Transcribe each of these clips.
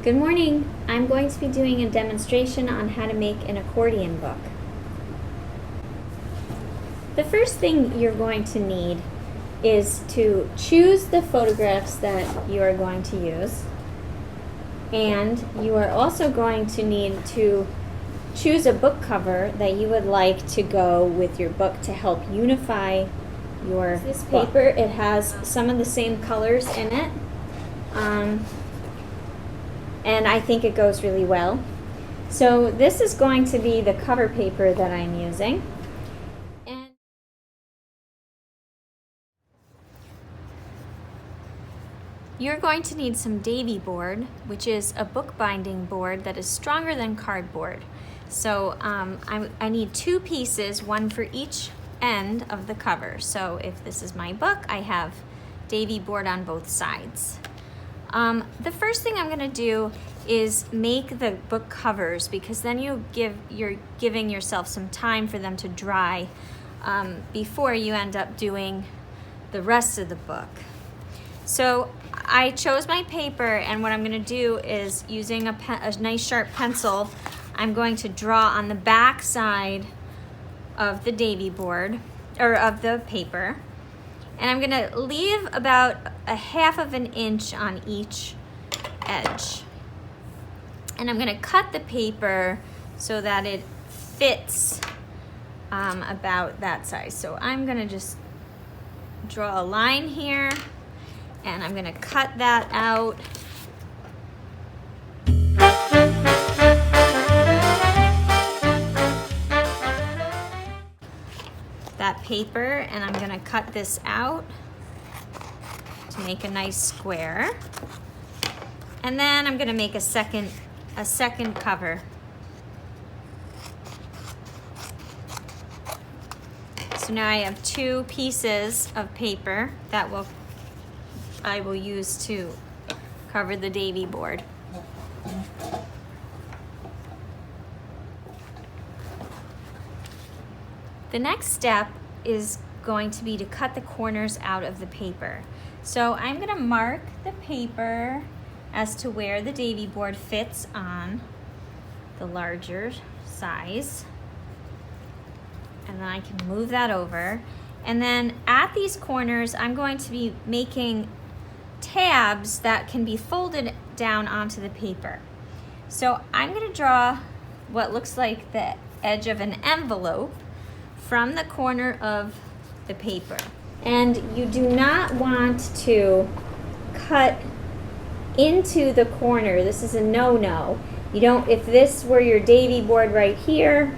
Good morning. I'm going to be doing a demonstration on how to make an accordion book. The first thing you're going to need is to choose the photographs that you are going to use, and you are also going to need to choose a book cover that you would like to go with your book to help unify your this paper. It has some of the same colors in it. And I think it goes really well. So this is going to be the cover paper that I'm using. And you're going to need some Davy board, which is a bookbinding board that is stronger than cardboard. So I need two pieces, one for each end of the cover. So if this is my book, I have Davy board on both sides. The first thing I'm going to do is make the book covers, because then you're giving yourself some time for them to dry before you end up doing the rest of the book. So I chose my paper, and what I'm going to do is, using a nice sharp pencil, I'm going to draw on the back side of the Davy board, or of the paper. And I'm going to leave about a half of an inch on each edge. And I'm going to cut the paper so that it fits about that size. So I'm going to just draw a line here, and I'm going to cut that out. That paper, and I'm going to cut this out to make a nice square. And then I'm going to make a second cover. So now I have two pieces of paper that I will use to cover the Davy board. The next step is going to be to cut the corners out of the paper. So I'm going to mark the paper as to where the Davy board fits on the larger size. And then I can move that over. And then at these corners, I'm going to be making tabs that can be folded down onto the paper. So I'm going to draw what looks like the edge of an envelope from the corner of the paper. And you do not want to cut into the corner. This is a no-no. You don't, if this were your Davy board right here,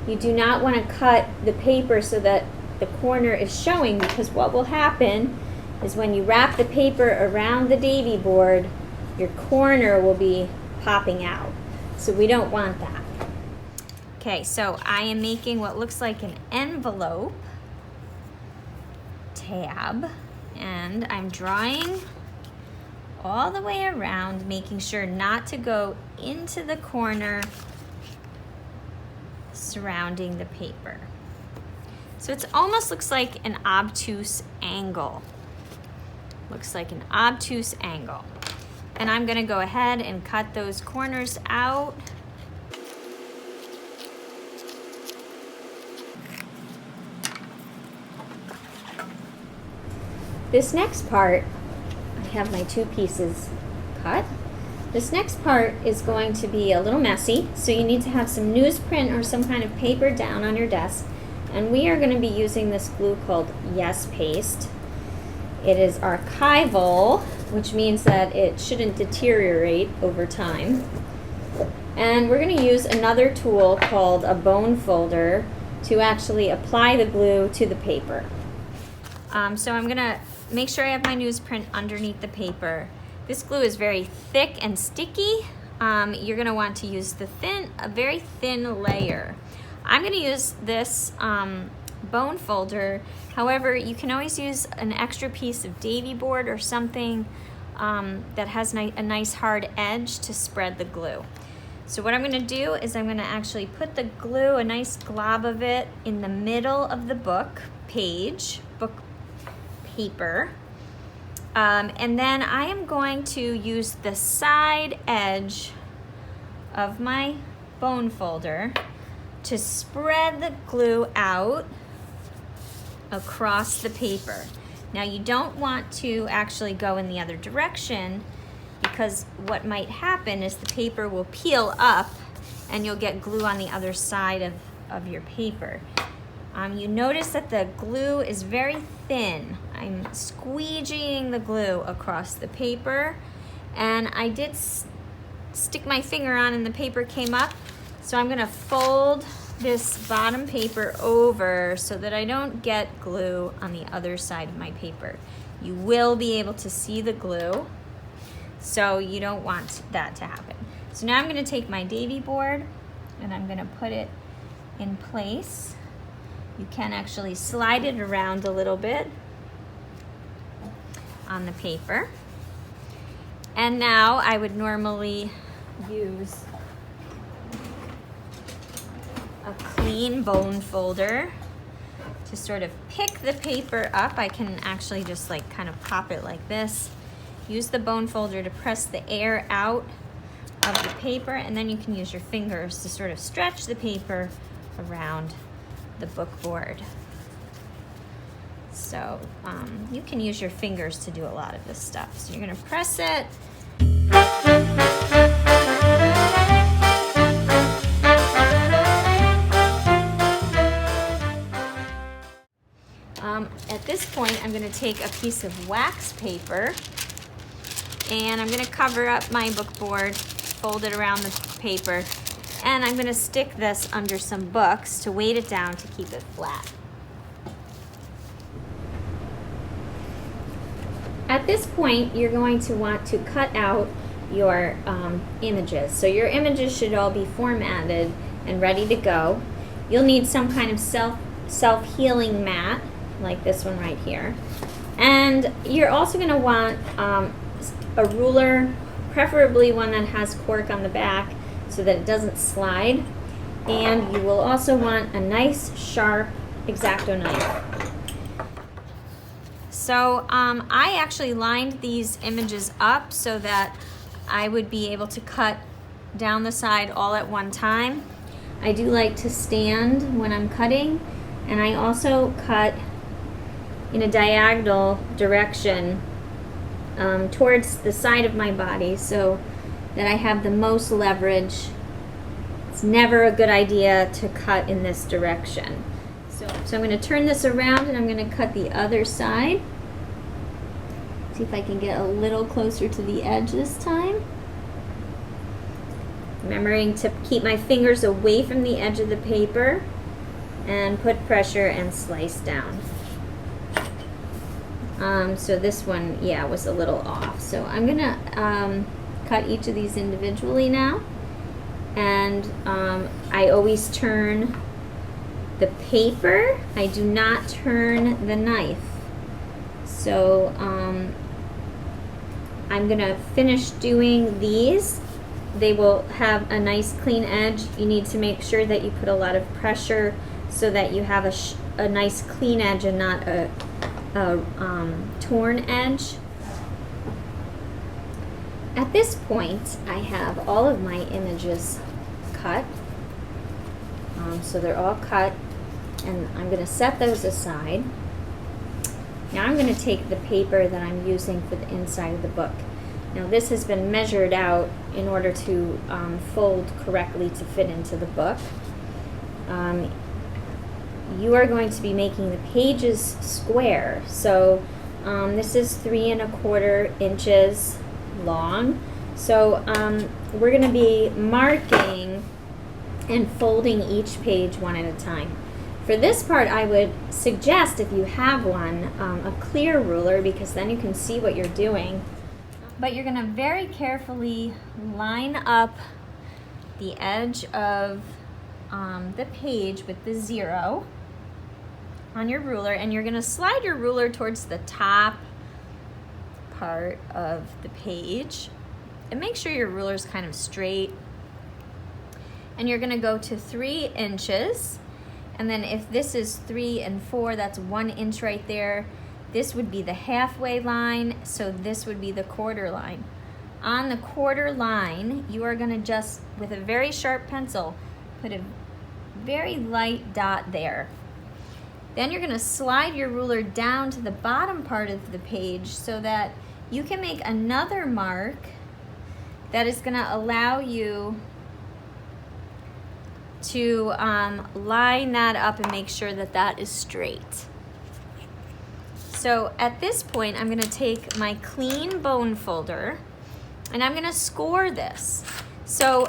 you do not want to cut the paper so that the corner is showing, because what will happen is when you wrap the paper around the Davy board, your corner will be popping out. So we don't want that. Okay, so I am making what looks like an envelope tab, and I'm drawing all the way around, making sure not to go into the corner surrounding the paper. So it almost looks like an obtuse angle. Looks like an obtuse angle. And I'm going to go ahead and cut those corners out. This next part, I have my two pieces cut. This next part is going to be a little messy, so you need to have some newsprint or some kind of paper down on your desk. And we are going to be using this glue called Yes Paste. It is archival, which means that it shouldn't deteriorate over time. And we're going to use another tool called a bone folder to actually apply the glue to the paper. So I'm going to make sure I have my newsprint underneath the paper. This glue is very thick and sticky. You're going to want to use a very thin layer. I'm going to use this bone folder. However, you can always use an extra piece of Davy board or something that has a nice hard edge to spread the glue. So what I'm going to do is I'm going to actually put the glue, a nice glob of it, in the middle of the book paper. And then I am going to use the side edge of my bone folder to spread the glue out across the paper. Now you don't want to actually go in the other direction, because what might happen is the paper will peel up and you'll get glue on the other side of your paper. You notice that the glue is very thin. I'm squeegeeing the glue across the paper, and I did stick my finger on and the paper came up. So I'm gonna fold this bottom paper over so that I don't get glue on the other side of my paper. You will be able to see the glue, so you don't want that to happen. So now I'm gonna take my Davy board and I'm gonna put it in place. You can actually slide it around a little bit on the paper. And now I would normally use a clean bone folder to sort of pick the paper up. I can actually just like kind of pop it like this. Use the bone folder to press the air out of the paper, and then you can use your fingers to sort of stretch the paper around the book board. So you can use your fingers to do a lot of this stuff. So you're gonna press it. At this point, I'm gonna take a piece of wax paper and I'm gonna cover up my book board, fold it around the paper, and I'm gonna stick this under some books to weight it down to keep it flat. At this point, you're going to want to cut out your images. So your images should all be formatted and ready to go. You'll need some kind of self-healing mat, like this one right here. And you're also gonna want a ruler, preferably one that has cork on the back so that it doesn't slide. And you will also want a nice sharp X-Acto knife. So I actually lined these images up so that I would be able to cut down the side all at one time. I do like to stand when I'm cutting, and I also cut in a diagonal direction towards the side of my body so that I have the most leverage. It's never a good idea to cut in this direction. So I'm going to turn this around and I'm going to cut the other side. See if I can get a little closer to the edge this time. Remembering to keep my fingers away from the edge of the paper and put pressure and slice down. So this one, yeah, was a little off. So I'm gonna cut each of these individually now. And I always turn the paper. I do not turn the knife. So I'm gonna finish doing these. They will have a nice clean edge. You need to make sure that you put a lot of pressure so that you have a nice clean edge and not a torn edge. At this point, I have all of my images cut. So they're all cut, and I'm going to set those aside. Now I'm going to take the paper that I'm using for the inside of the book. Now this has been measured out in order to fold correctly to fit into the book. You are going to be making the pages square. So this is 3 1/4 inches long. So we're going to be marking and folding each page one at a time. For this part, I would suggest, if you have one, a clear ruler, because then you can see what you're doing. But you're going to very carefully line up the edge of the page with the 0 on your ruler, and you're going to slide your ruler towards the top part of the page, and make sure your ruler is kind of straight. And you're going to go to 3 inches, and then if this is 3 and 4, that's 1 inch right there. This would be the halfway line, so this would be the quarter line. On the quarter line, you are gonna just, with a very sharp pencil, put a very light dot there. Then you're gonna slide your ruler down to the bottom part of the page so that you can make another mark that is gonna allow you to line that up and make sure that that is straight. So at this point, I'm gonna take my clean bone folder and I'm gonna score this. So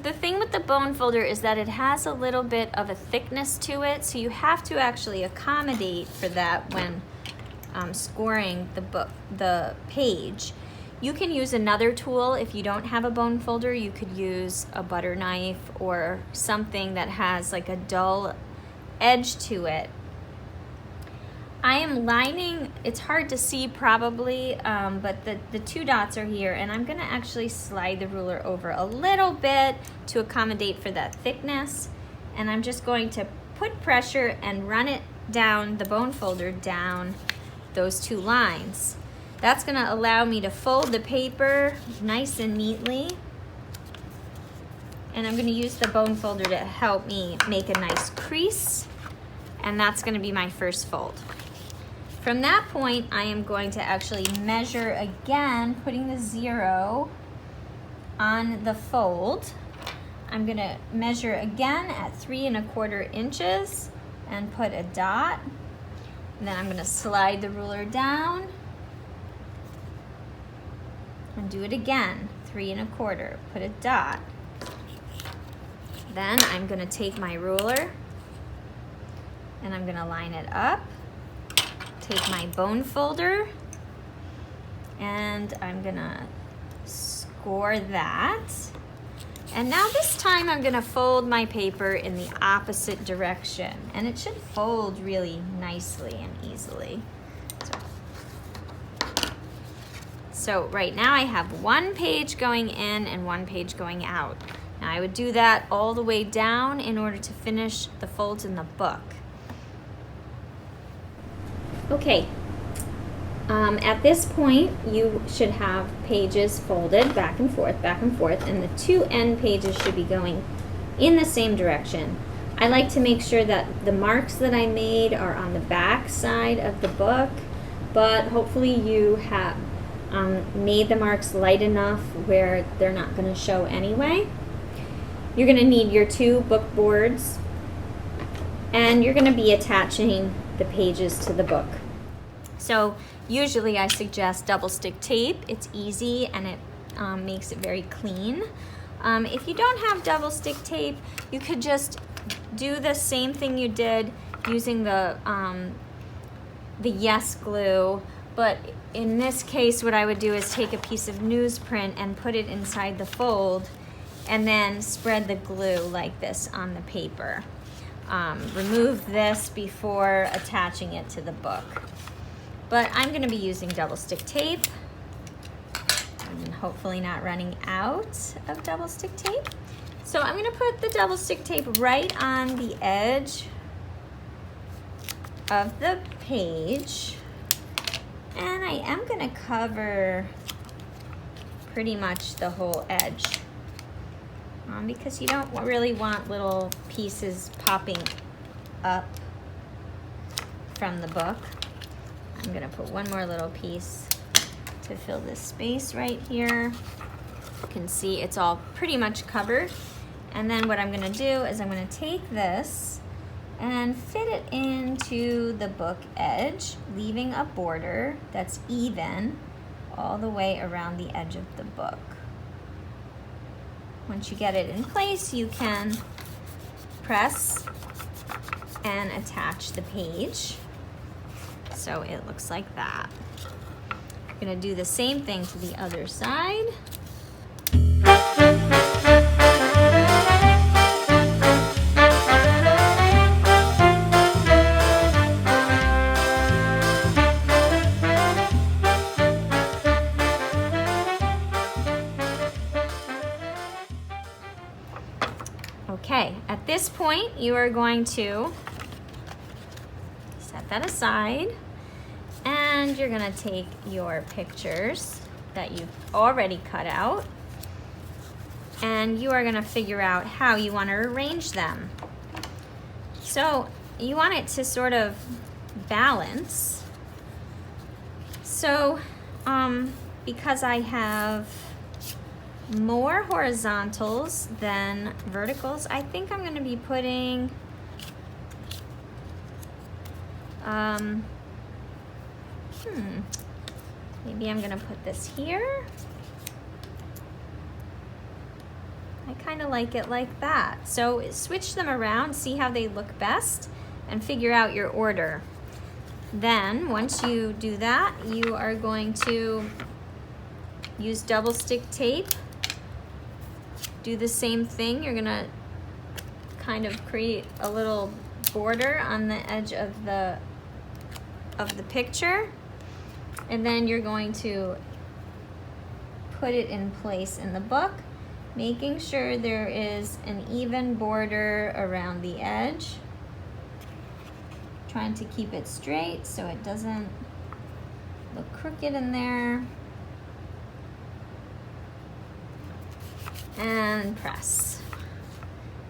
the thing with the bone folder is that it has a little bit of a thickness to it, so you have to actually accommodate for that when scoring the page. You can use another tool. If you don't have a bone folder, you could use a butter knife or something that has like a dull edge to it. I am lining, it's hard to see probably, but the two dots are here, and I'm gonna actually slide the ruler over a little bit to accommodate for that thickness. And I'm just going to put pressure and run it down, the bone folder down those two lines. That's gonna allow me to fold the paper nice and neatly. And I'm gonna use the bone folder to help me make a nice crease. And that's gonna be my first fold. From that point, I am going to actually measure again, putting the 0 on the fold. I'm gonna measure again at 3 1/4 inches and put a dot. And then I'm gonna slide the ruler down and do it again, 3 1/4, put a dot. Then I'm gonna take my ruler and I'm gonna line it up. Take my bone folder and I'm gonna score that. And now this time I'm gonna fold my paper in the opposite direction, and it should fold really nicely and easily. So right now I have one page going in and one page going out. Now I would do that all the way down in order to finish the folds in the book. Okay, at this point you should have pages folded back and forth, and the two end pages should be going in the same direction. I like to make sure that the marks that I made are on the back side of the book, but hopefully you have made the marks light enough where they're not going to show anyway. You're going to need your two book boards, and you're going to be attaching the pages to the book. So usually I suggest double stick tape. It's easy and it makes it very clean. If you don't have double stick tape, you could just do the same thing you did using the yes glue, but in this case what I would do is take a piece of newsprint and put it inside the fold and then spread the glue like this on the paper. Remove this before attaching it to the book. But I'm going to be using double stick tape and hopefully not running out of double stick tape. So I'm going to put the double stick tape right on the edge of the page, and I am going to cover pretty much the whole edge because you don't really want little pieces popping up from the book. I'm gonna put one more little piece to fill this space right here. You can see it's all pretty much covered. And then what I'm gonna do is I'm gonna take this and fit it into the book edge, leaving a border that's even all the way around the edge of the book. Once you get it in place, you can press and attach the page. So it looks like that. I'm gonna do the same thing to the other side. Okay, at this point, you are going to set that aside. And And you're gonna take your pictures that you've already cut out, and you are gonna figure out how you wanna arrange them. So you want it to sort of balance. So because I have more horizontals than verticals, I think I'm gonna be putting maybe I'm gonna put this here. I kind of like it like that. So switch them around, see how they look best, and figure out your order. Then once you do that, you are going to use double stick tape. Do the same thing. You're gonna kind of create a little border on the edge of the picture, and then you're going to put it in place in the book, making sure there is an even border around the edge, trying to keep it straight so it doesn't look crooked in there, and press.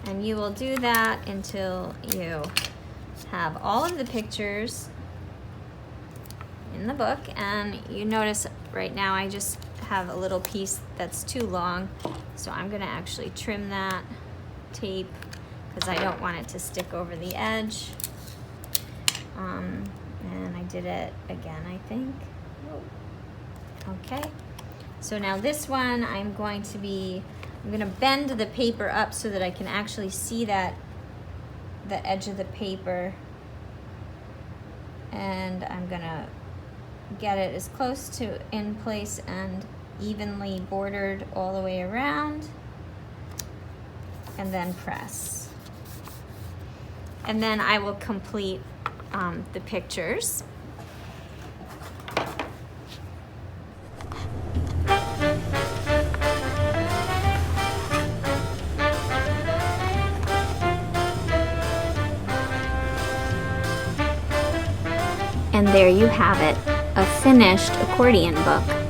And you will do that until you have all of the pictures in the book. And you notice right now I just have a little piece that's too long, so I'm gonna actually trim that tape because I don't want it to stick over the edge. And I did it again, I think. Okay, so now this one I'm gonna bend the paper up so that I can actually see the edge of the paper, and I'm gonna get it as close to in place and evenly bordered all the way around, and then press. And then I will complete the pictures. And there you have it, a finished accordion book.